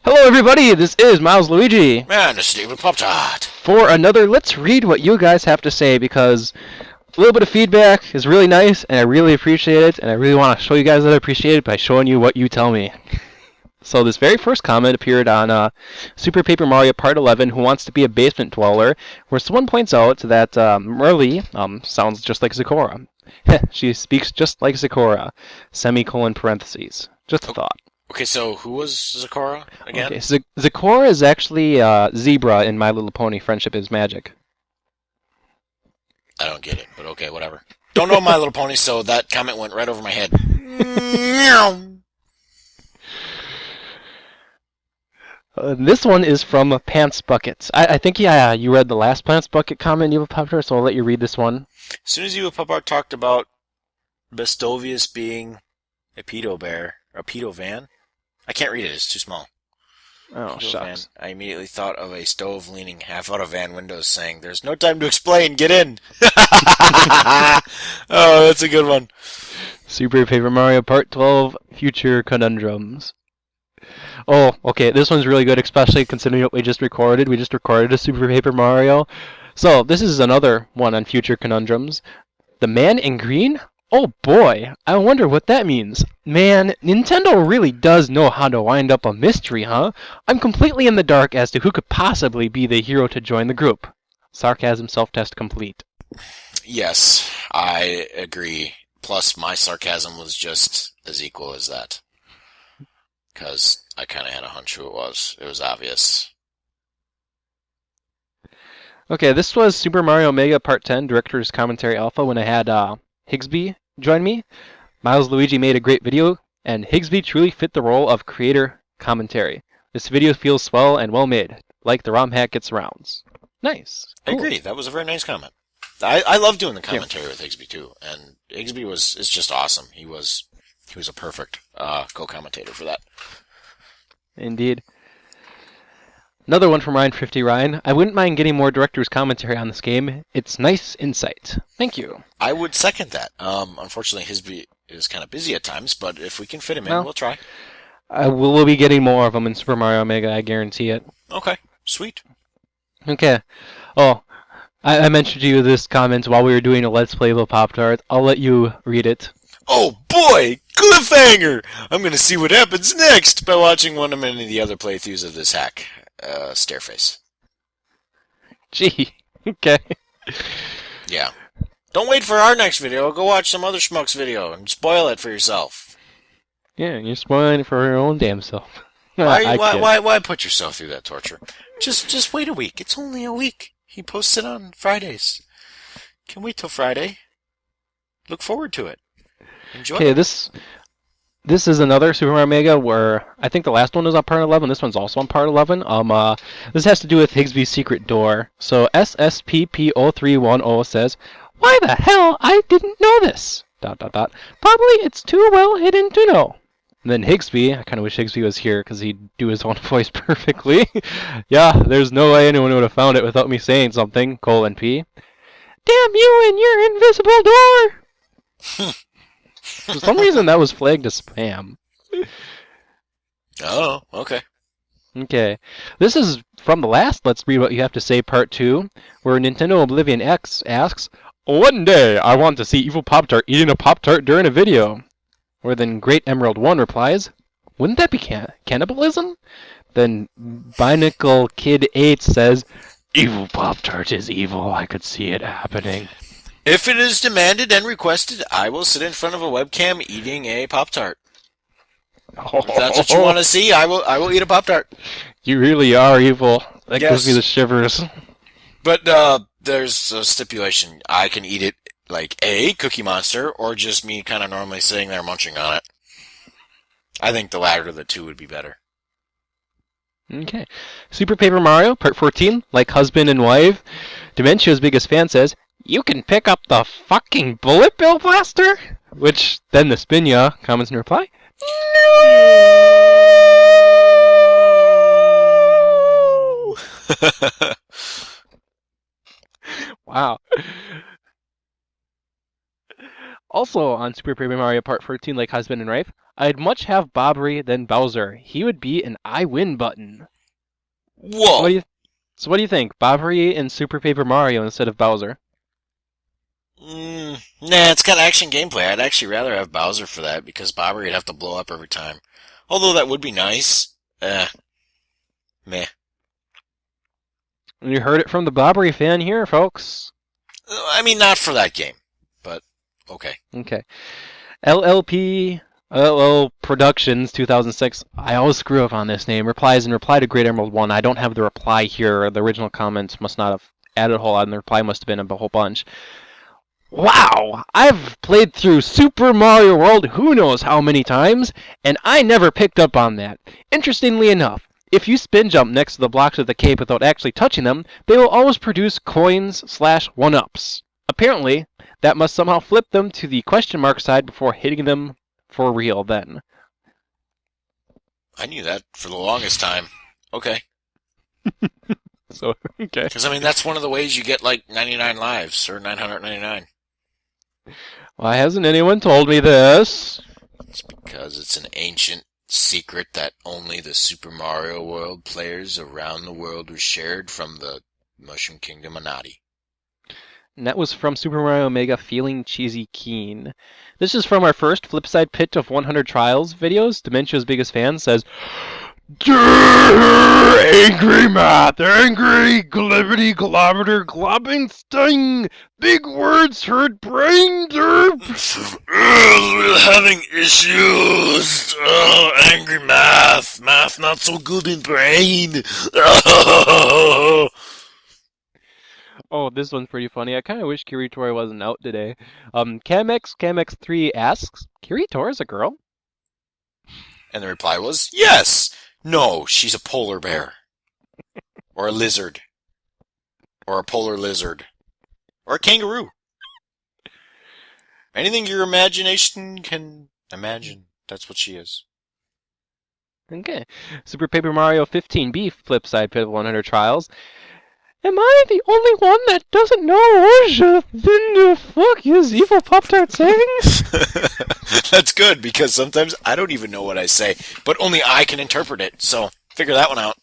Hello everybody, this is Milesluigi. Man, it's Steve with Pop-tart. For another Let's Read What You Guys Have to Say, because a little bit of feedback is really nice, and I really appreciate it, and I really want to show you guys that I appreciate it by showing you what you tell me. So this very first comment appeared on Super Paper Mario Part 11, Who Wants to Be a Basement Dweller, where someone points out that Merly sounds just like Sakura. She speaks just like Sakura, semicolon-parentheses. Just a thought. Okay, so who was Zakora again? Okay, Zakora is actually Zebra in My Little Pony Friendship is Magic. I don't get it, but okay, whatever. Don't know My Little Pony, so that comment went right over my head. This one is from Pants Buckets. I think you read the last Pants Bucket comment, Evil Pop-tart, so I'll let you read this one. As soon as Evil Pop-tart talked about Bestovius being a pedo bear, or a pedo van, I can't read it, it's too small. Oh, shucks. I immediately thought of a stove leaning half out of van windows saying, "There's no time to explain, get in!" Oh, that's a good one. Super Paper Mario Part 12, Future Conundrums. Oh, okay, this one's really good, especially considering what we just recorded. We just recorded a Super Paper Mario. So, this is another one on Future Conundrums. The Man in Green? Oh boy, I wonder what that means. Man, Nintendo really does know how to wind up a mystery, huh? I'm completely in the dark as to who could possibly be the hero to join the group. Sarcasm self-test complete. Yes, I agree. Plus, my sarcasm was just as equal as that. Because I kind of had a hunch who it was. It was obvious. Okay, this was Super Mario Mega Part 10 Director's Commentary Alpha when I had Ex-Dee join me. Milesluigi made a great video, and Ex-Dee truly fit the role of creator commentary. This video feels swell and well made, like the ROM hack gets rounds. Nice. Cool. I agree. That was a very nice comment. I love doing the commentary with Ex-Dee too, and Ex-Dee is just awesome. He was a perfect co-commentator for that. Indeed. Another one from Ryan50 Ryan. I wouldn't mind getting more director's commentary on this game. It's nice insight. Thank you. I would second that. Unfortunately, Hisby is kind of busy at times, but if we can fit him in, we'll try. We'll be getting more of them in Super Mario Mega, I guarantee it. Okay, sweet. Okay. Oh, I mentioned to you this comment while we were doing a Let's Play of Pop-tart. I'll let you read it. Oh boy! Cliffhanger! I'm going to see what happens next by watching one of many of the other playthroughs of this hack. Stairface. Gee. Okay. Yeah. Don't wait for our next video. Go watch some other schmuck's video and spoil it for yourself. Yeah, you're spoiling it for your own damn self. Why put yourself through that torture? Just wait a week. It's only a week. He posts it on Fridays. Can wait till Friday. Look forward to it. Enjoy. Okay, this is another Super Mario Mega where I think the last one was on Part 11. This one's also on Part 11. This has to do with Higsby's secret door. So SSPP0310 says, "Why the hell I didn't know this? ... Probably it's too well hidden to know." And then Higsby, I kind of wish Higsby was here because he'd do his own voice perfectly. Yeah, there's no way anyone would have found it without me saying something. P. Damn you and your invisible door! For some reason, that was flagged as spam. Oh, okay. Okay. This is from the last Let's Read What You Have to Say Part 2, where Nintendo Oblivion X asks, "One day I want to see Evil Pop-tart eating a Pop-tart during a video." Where then Great Emerald 1 replies, "Wouldn't that be cannibalism?" Then Binacle Kid 8 says, "Evil Pop-tart is evil. I could see it happening." If it is demanded and requested, I will sit in front of a webcam eating a Pop-tart. If that's what you want to see, I will eat a Pop-tart. You really are evil. That gives me the shivers. But there's a stipulation. I can eat it like a Cookie Monster, or just me kind of normally sitting there munching on it. I think the latter of the two would be better. Okay. Super Paper Mario, Part 14, like husband and wife. Dementia's biggest fan says, "You can pick up the fucking bullet bill blaster?" Which, then the Spinya comments in reply, "No!" Wow. Also on Super Paper Mario Part 13, like Husband and Wife, I'd much have Bobbery than Bowser. He would be an I win button. Whoa! So what do you think? Bobbery in Super Paper Mario instead of Bowser? Nah, it's got action gameplay. I'd actually rather have Bowser for that, because Bobbery would have to blow up every time. Although that would be nice. Meh. You heard it from the Bobbery fan here, folks. I mean, not for that game, but okay. Okay. LL Productions 2006. I always screw up on this name. Replies in reply to Great Emerald 1. I don't have the reply here. The original comment must not have added a whole lot, and the reply must have been a whole bunch. Wow! I've played through Super Mario World who knows how many times, and I never picked up on that. Interestingly enough, if you spin jump next to the blocks of the cave without actually touching them, they will always produce coins/1-ups. Apparently, that must somehow flip them to the question mark side before hitting them for real then. I knew that for the longest time. Okay. So, okay. Because, I mean, that's one of the ways you get, like, 99 lives, or 999. Why hasn't anyone told me this? It's because it's an ancient secret that only the Super Mario World players around the world were shared from the Mushroom Kingdom Anati. And that was from Super Mario Mega Feeling Cheesy Keen. This is from our first Flipside Pit of 100 Trials videos. Dementia's biggest fan says, Angry Math, angry, glibbity, globbeter, globbing, sting, big words hurt brain, derp. We're having issues. Angry math. Math not so good in brain. Oh, this one's pretty funny. I kind of wish Kiritori wasn't out today. Camex3 asks, Kiritori's a girl? And the reply was, yes. No, she's a polar bear. Or a lizard. Or a polar lizard. Or a kangaroo. Anything your imagination can imagine, that's what she is. Okay. Super Paper Mario 15B Flipside Pit of 100 Trials. Am I the only one that doesn't know what the fuck is evil Pop-tart saying? That's good, because sometimes I don't even know what I say, but only I can interpret it, so figure that one out.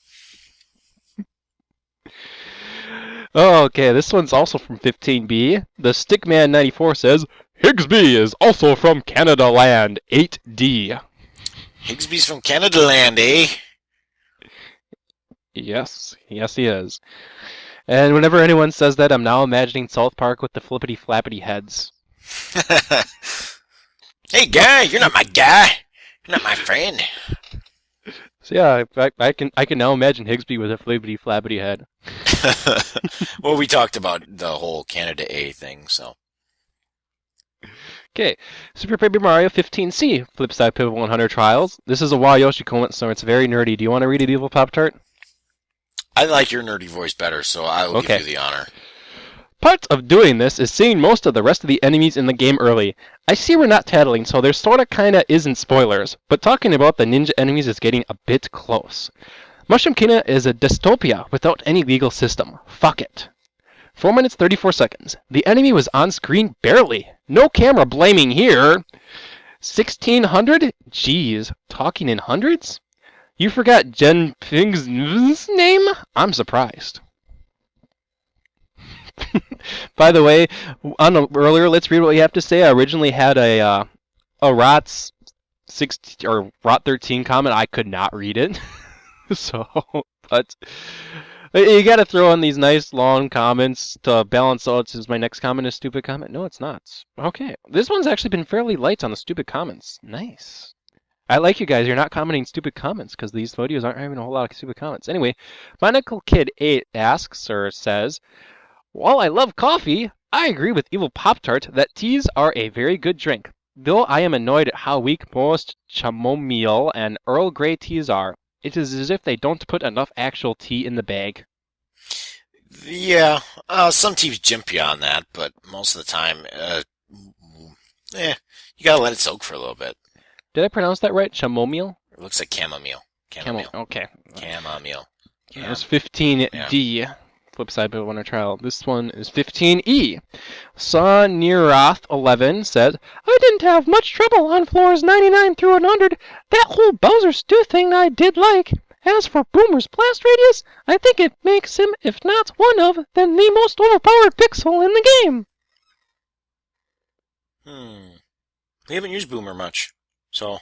Oh, okay, this one's also from 15B. The Stickman94 says, Higsby is also from Canada Land, 8D. Higsby's from Canada Land, eh? Yes, he is. And whenever anyone says that, I'm now imagining South Park with the flippity-flappity heads. Hey, guy, you're not my guy. You're not my friend. So yeah, I can now imagine Higsby with a flippity-flappity head. Well, we talked about the whole Canada A thing, so. Okay, Super Paper Mario 15C, Flipside Pivot 100 Trials. This is a Wayoshi comment, so it's very nerdy. Do you want to read it, Evil Pop-Tart? I like your nerdy voice better, so I will give you the honor. Part of doing this is seeing most of the rest of the enemies in the game early. I see we're not tattling, so there sorta kinda isn't spoilers, but talking about the ninja enemies is getting a bit close. Mushroom Kingdom is a dystopia without any legal system. Fuck it. 4 minutes 34 seconds. The enemy was on screen barely. No camera blaming here. 1600? Jeez, talking in hundreds? You forgot Jen Ping's name? I'm surprised. By the way, earlier, let's read what you have to say. I originally had a ROTS 16 or ROT 13 comment. I could not read it. So, but you got to throw in these nice long comments to balance out. Since my next comment is stupid comment. No, it's not. Okay, this one's actually been fairly light on the stupid comments. Nice. I like you guys. You're not commenting stupid comments because these videos aren't having a whole lot of stupid comments. Anyway, Monocle Kid 8 asks or says, while I love coffee, I agree with Evil Pop-Tart that teas are a very good drink. Though I am annoyed at how weak most chamomile and Earl Grey teas are. It is as if they don't put enough actual tea in the bag. Yeah, some teas jump you on that, but most of the time, you gotta let it soak for a little bit. Did I pronounce that right? Chamomile? It looks like chamomile. Chamomile. Okay. Chamomile. That was 15D. flip side, but I want to try out. This one is 15E. Sonirath11 says, I didn't have much trouble on floors 99 through 100. That whole Bowser Stew thing I did like. As for Boomer's blast radius, I think it makes him, if not one of, then the most overpowered pixel in the game. We haven't used Boomer much, so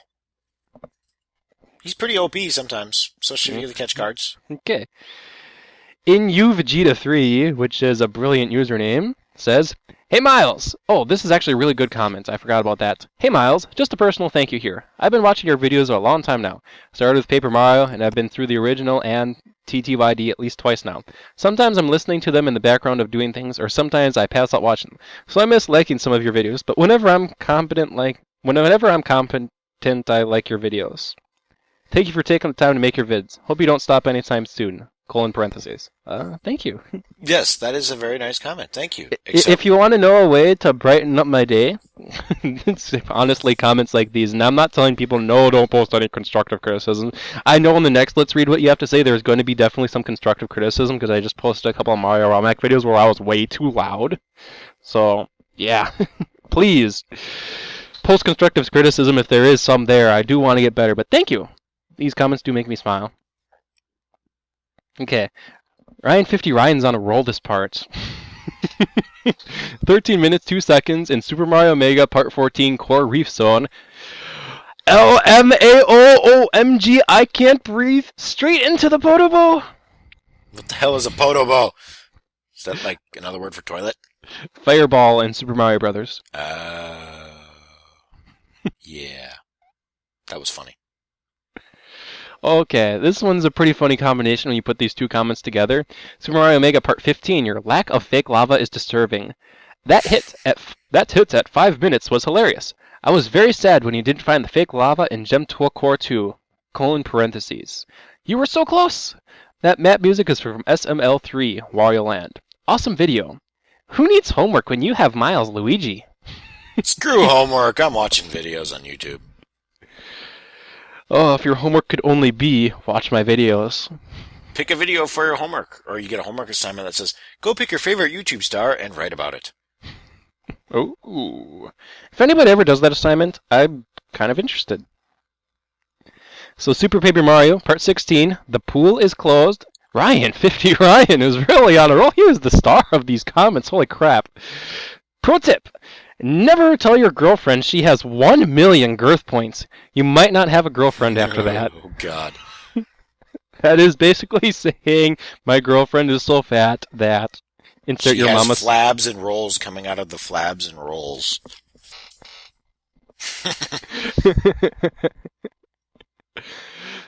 he's pretty OP sometimes, especially if you get the catch cards. Okay. InU Vegeta 3, which is a brilliant username, says, Hey Miles! Oh, this is actually a really good comment. I forgot about that. Hey Miles, just a personal thank you here. I've been watching your videos a long time now. Started with Paper Mario, and I've been through the original and TTYD at least twice now. Sometimes I'm listening to them in the background of doing things, or sometimes I pass out watching them. So I miss liking some of your videos, but whenever I'm competent, I like your videos. Thank you for taking the time to make your vids. Hope you don't stop anytime soon. Colon-Parenthesis. Thank you. Yes, that is a very nice comment. Thank you. If you want to know a way to brighten up my day, it's honestly comments like these. And I'm not telling people, no, don't post any constructive criticism. I know in the next Let's Read What You Have to Say, there's going to be definitely some constructive criticism, because I just posted a couple of Mario Romac videos where I was way too loud. So, yeah. Please, post constructive criticism if there is some there. I do want to get better, but thank you. These comments do make me smile. Okay. Ryan's on a roll this part. 13 minutes, 2 seconds in Super Mario Mega Part 14 Core Reef Zone. LMAOOMG, I can't breathe. Straight into the Podobo. What the hell is a Podobo? Is that like another word for toilet? Fireball in Super Mario Brothers. Yeah. That was funny. Okay, this one's a pretty funny combination when you put these two comments together. Super Mario Mega Part 15, your lack of fake lava is disturbing. That hit at 5 minutes was hilarious. I was very sad when you didn't find the fake lava in Gem Tool Core 2, Colon-Parenthesis. You were so close! That map music is from SML3, Wario Land. Awesome video. Who needs homework when you have Milesluigi? Screw homework, I'm watching videos on YouTube. Oh, if your homework could only be watch my videos. Pick a video for your homework, or you get a homework assignment that says, go pick your favorite YouTube star and write about it. Oh, if anybody ever does that assignment, I'm kind of interested. So Super Paper Mario, Part 16, the pool is closed. Ryan, 50 Ryan is really on a roll. He was the star of these comments, holy crap. Pro tip. Never tell your girlfriend she has 1 million girth points. You might not have a girlfriend after that. Oh, God. That is basically saying my girlfriend is so fat that insert she your has mama's flabs and rolls coming out of the flabs and rolls.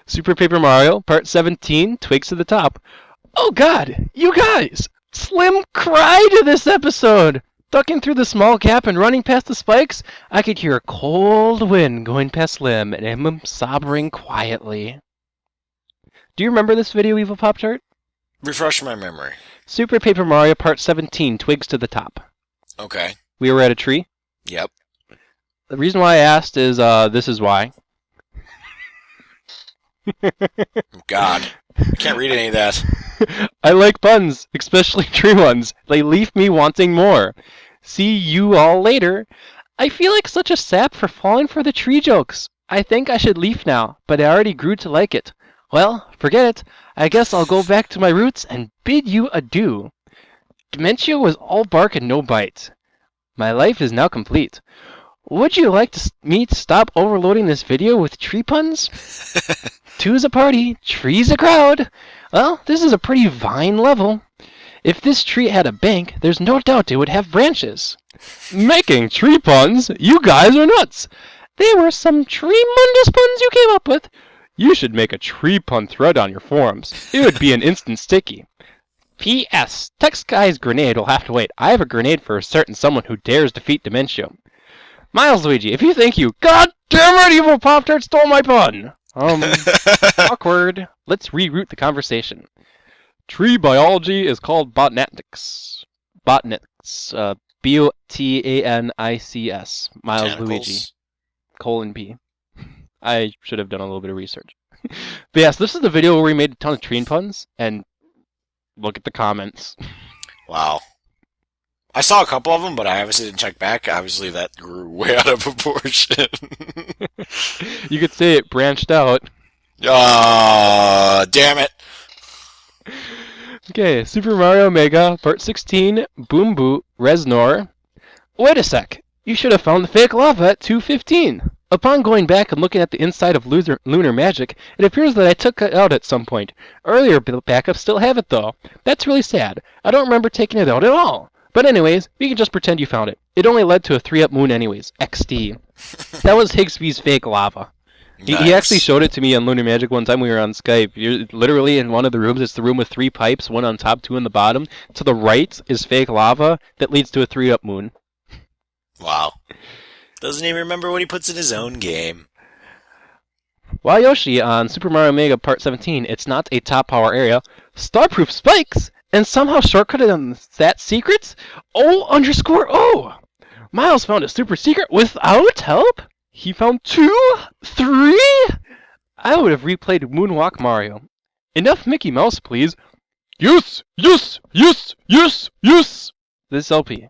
Super Paper Mario, Part 17, Twigs to the Top. Oh God, you guys! Slim cried to this episode! Ducking through the small gap and running past the spikes, I could hear a cold wind going past Slim and him sobbing quietly. Do you remember this video, Evil Pop-tart? Refresh my memory. Super Paper Mario Part 17, Twigs to the Top. Okay. We were at a tree. Yep. The reason why I asked is, this is why. God. I can't read any of that. I like puns, especially tree ones. They leave me wanting more. See you all later. I feel like such a sap for falling for the tree jokes. I think I should leave now, but I already grew to like it. Well, forget it. I guess I'll go back to my roots and bid you adieu. Dementia was all bark and no bite. My life is now complete. Would you like me to stop overloading this video with tree puns? Two's a party, three's a crowd. Well, this is a pretty vine level. If this tree had a bank, there's no doubt it would have branches. Making tree puns? You guys are nuts. They were some tremendous puns you came up with. You should make a tree pun thread on your forums. It would be an instant sticky. P.S. Text Guy's grenade will have to wait. I have a grenade for a certain someone who dares defeat Dementia. Milesluigi, if you think you... God damn it, Evil Pop-tart stole my pun! Awkward. Let's reroute the conversation. Tree biology is called botanics. Botanics. B-O-T-A-N-I-C-S. Milesluigi. P. I should have done a little bit of research. But yes, this is the video where we made a ton of tree puns, and Look at the comments. Wow. I saw a couple of them, but I obviously didn't check back. Obviously, that grew way out of proportion. You could say it branched out. Damn it. Okay, Super Mario Mega, Part 16, Boom Boot, Reznor. Wait a sec. You should have found the fake lava at 2:15. Upon going back and looking at the inside of Lunar Magic, it appears that I took it out at some point. Earlier backups still have it though. That's really sad. I don't remember taking it out at all. But anyways, we can just pretend you found it. It only led to a 3-up moon anyways. Ex-Dee. That was Higgsby's fake lava. He Nice. actually showed it to me on Lunar Magic one time we were on Skype. You're literally in one of the rooms. It's the room with 3 pipes, one on top, 2 on the bottom. To the right is fake lava that leads to a 3-up moon. Wow. Doesn't even remember what he puts in his own game. Yoshi on Super Mario Mega Part 17, it's not a top power area. Starproof spikes! And somehow shortcutted on that secrets? O_O! Miles found a super secret without help? He found 2? 3? I would have replayed Moonwalk Mario. Enough Mickey Mouse, please. Yes! Yes! Yes! Yes! Yes! This LP.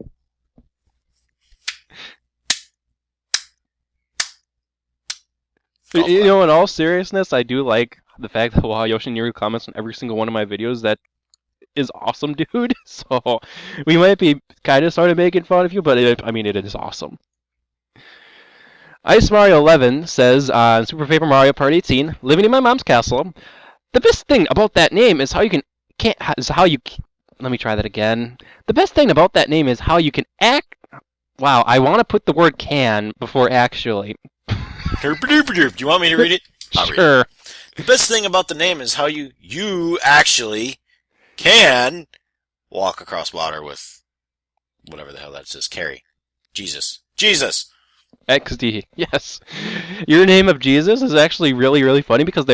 You know, in all seriousness, I do like the fact that Yoshinari comments on every single one of my videos. That is awesome, dude. So we might be kind of sort of making fun of you, but it is awesome. Ice Mario 11 says on Super Paper Mario Part 18, living in my mom's castle. The best thing about that name is how you can let me try that again. The best thing about that name is how you can act. Wow, I want to put the word can before actually. Derp. Do you want me to read it? I'll read it. Sure. The best thing about the name is how you actually can walk across water with whatever the hell that says. Carry. Jesus. Ex-Dee. Yes. Your name of Jesus is actually really, really funny because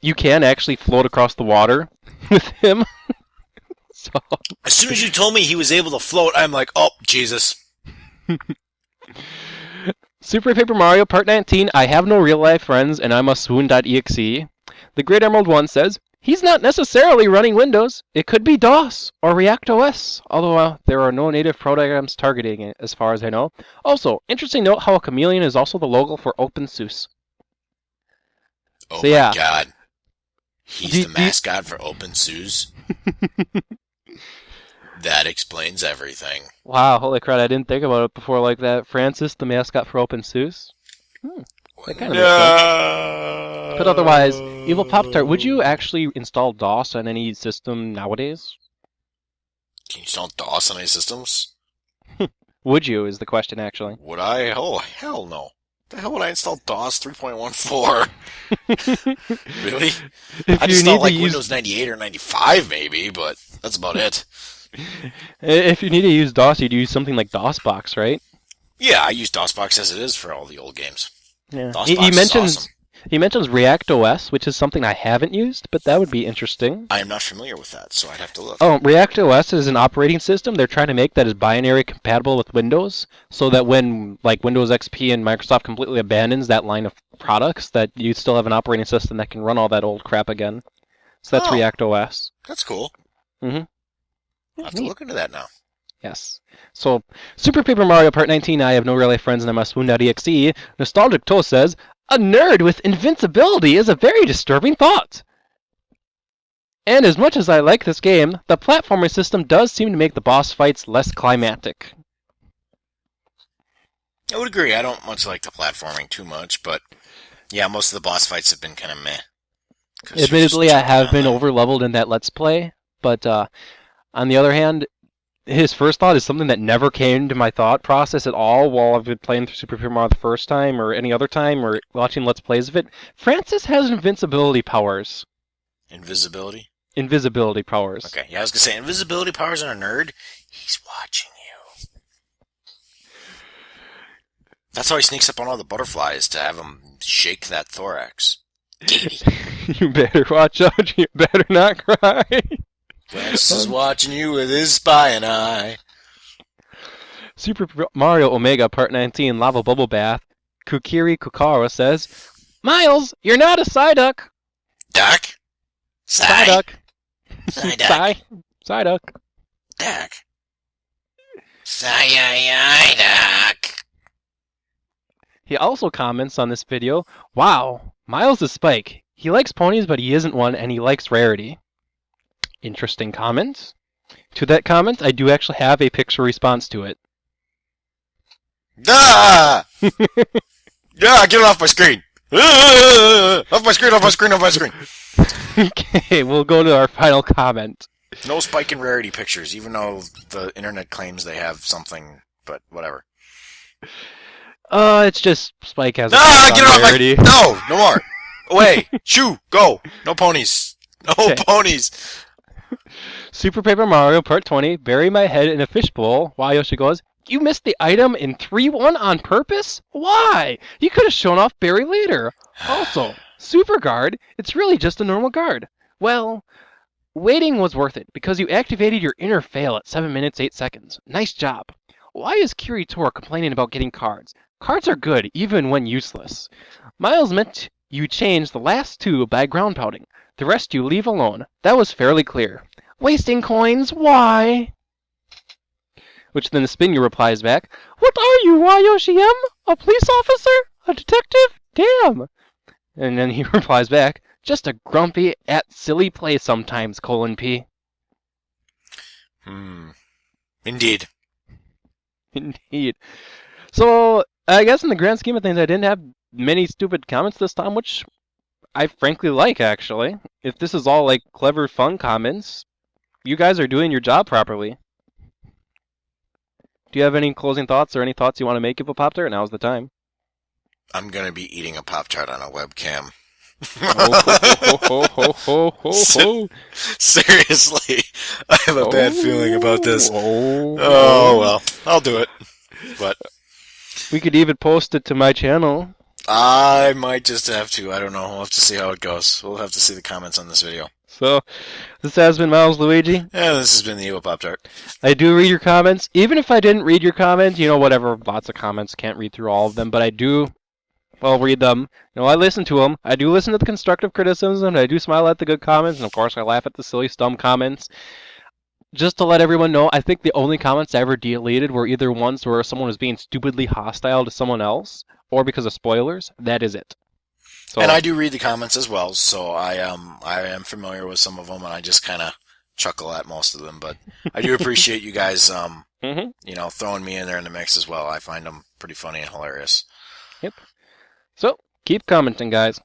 you can actually float across the water with him. So. As soon as you told me he was able to float, I'm like, oh, Jesus. Super Paper Mario Part 19, I have no real-life friends and I'm a swoon.exe. The Great Emerald 1 says, he's not necessarily running Windows. It could be DOS or ReactOS, although there are no native programs targeting it as far as I know. Also, interesting note how a chameleon is also the logo for OpenSUSE. Oh So, my yeah. God. He's the mascot for OpenSUSE? That explains everything. Wow, holy crap, I didn't think about it before like that. Francis, the mascot for OpenSUSE? That kind of makes sense. But otherwise, Evil Pop-tart, would you actually install DOS on any system nowadays? Can you install DOS on any systems? Would you, is the question, actually. Would I? Oh, hell no. The hell would I install DOS 3.14? Really? I'd install like Windows 98 or 95 maybe, but that's about it. If you need to use DOS, you'd use something like DOSBox, right? Yeah, I use DOSBox as it is for all the old games. Yeah. DOSBox is awesome. He mentions ReactOS, which is something I haven't used, but that would be interesting. I am not familiar with that, so I'd have to look. Oh, ReactOS is an operating system they're trying to make that is binary compatible with Windows, so that when like Windows XP and Microsoft completely abandons that line of products, that you still have an operating system that can run all that old crap again. So that's ReactOS. That's cool. Mm-hmm. I'll have to look into that now. Yes. So, Super Paper Mario Part 19, I have no real life friends and I'm a swoon.exe. Nostalgic Toe says, a nerd with invincibility is a very disturbing thought. And as much as I like this game, the platforming system does seem to make the boss fights less climactic. I would agree. I don't much like the platforming too much, but yeah, most of the boss fights have been kind of meh. Admittedly, I have been over-leveled in that Let's Play, but on the other hand, his first thought is something that never came to my thought process at all while I've been playing through Super Paper Mario the first time or any other time or watching Let's Plays of it. Francis has invincibility powers. Invisibility? Invisibility powers. Okay, yeah, I was going to say, invisibility powers on a nerd? He's watching you. That's how he sneaks up on all the butterflies, to have them shake that thorax. You better watch out, you better not cry. Francis is watching you with his spying eye. Super Mario Omega Part 19 Lava Bubble Bath. Kukiri Kukara says, Miles, you're not a Psyduck. Duck? Psyduck. Psyduck. Psyduck. Duck. Psyduck. He also comments on this video, wow, Miles is Spike. He likes ponies, but he isn't one, and he likes rarity. Interesting comment. To that comment, I do actually have a picture response to it. Ah! Yeah, get it off my screen. Off my screen, off my screen, off my screen. Okay, we'll go to our final comment. No Spike and rarity pictures, even though the internet claims they have something, but whatever. It's just Spike has a Get it off rarity. No more. Away. Shoo, go. No ponies. No ponies. Super Paper Mario Part 20, bury my head in a fishbowl. While Yoshi goes, you missed the item in 3-1 on purpose? Why? You could have shown off Barry later. Also, Super Guard, it's really just a normal guard. Well, waiting was worth it because you activated your inner fail at 7 minutes 8 seconds. Nice job. Why is Kiritor complaining about getting cards? Cards are good even when useless. Miles meant you change the last 2 by ground pounding. The rest you leave alone. That was fairly clear. Wasting coins, why? Which then the Spinner replies back, what are you, Yoshi M? A police officer? A detective? Damn. And then he replies back, just a grumpy at silly play sometimes, P. Indeed. Indeed. So, I guess in the grand scheme of things, I didn't have many stupid comments this time, which I frankly like, actually. If this is all, like, clever, fun comments, you guys are doing your job properly. Do you have any closing thoughts or any thoughts you want to make of a Pop-Tart? Now's the time. I'm going to be eating a Pop-Tart on a webcam. Seriously, I have a bad feeling about this. Oh, well, I'll do it. But we could even post it to my channel. I might just have to. I don't know. We'll have to see how it goes. We'll have to see the comments on this video. So, this has been Milesluigi. And this has been the Evil Pop-Tart. I do read your comments. Even if I didn't read your comments, whatever, lots of comments, can't read through all of them, but I do, read them. I listen to them. I do listen to the constructive criticism, and I do smile at the good comments, and of course I laugh at the silly, dumb comments. Just to let everyone know, I think the only comments I ever deleted were either ones where someone was being stupidly hostile to someone else, or because of spoilers. That is it. So, and I do read the comments as well, so I am familiar with some of them, and I just kind of chuckle at most of them. But I do appreciate you guys, throwing me in there in the mix as well. I find them pretty funny and hilarious. Yep. So keep commenting, guys.